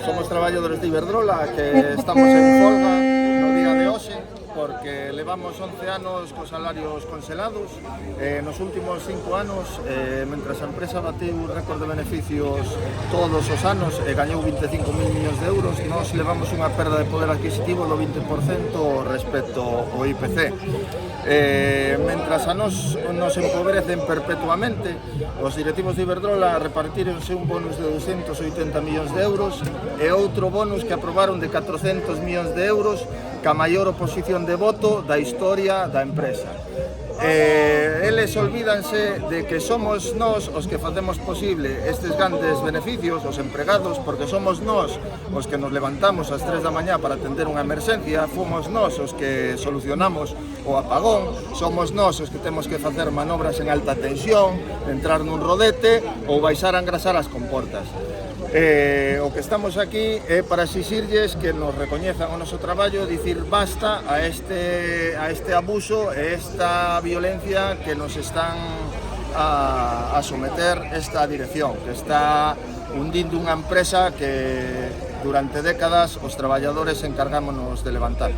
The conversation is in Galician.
Somos traballadores de Iberdrola que estamos en folga no día de hoxe porque levamos 11 anos cos salarios congelados. Nos últimos 5 anos, mentras a empresa bateu récord de beneficios todos os anos e gañou 25.000 millóns de euros, nós levamos unha perda de poder adquisitivo do 20% respecto ao IPC. Mentras a nos empobrecen perpetuamente, os directivos de Iberdrola repartíronse un bonus de 280 millóns de euros e outro bonus que aprobaron de 400 millóns de euros ca maior oposición de voto da historia da empresa. Eles olvídanse de que somos nós os que facemos posible estes grandes beneficios, os empregados, porque somos nós os que nos levantamos ás 3 da mañá para atender unha emerxencia, fomos nós os que solucionamos o apagón, somos nós os que temos que facer manobras en alta tensión, entrar nun rodete ou baixar a engrasar as comportas. O que estamos aquí é para exixirlles que nos recoñezan o noso traballo e dicir basta a este abuso e esta violencia que nos están a someter esta dirección, que está hundindo unha empresa que durante décadas os traballadores encargámonos de levantar.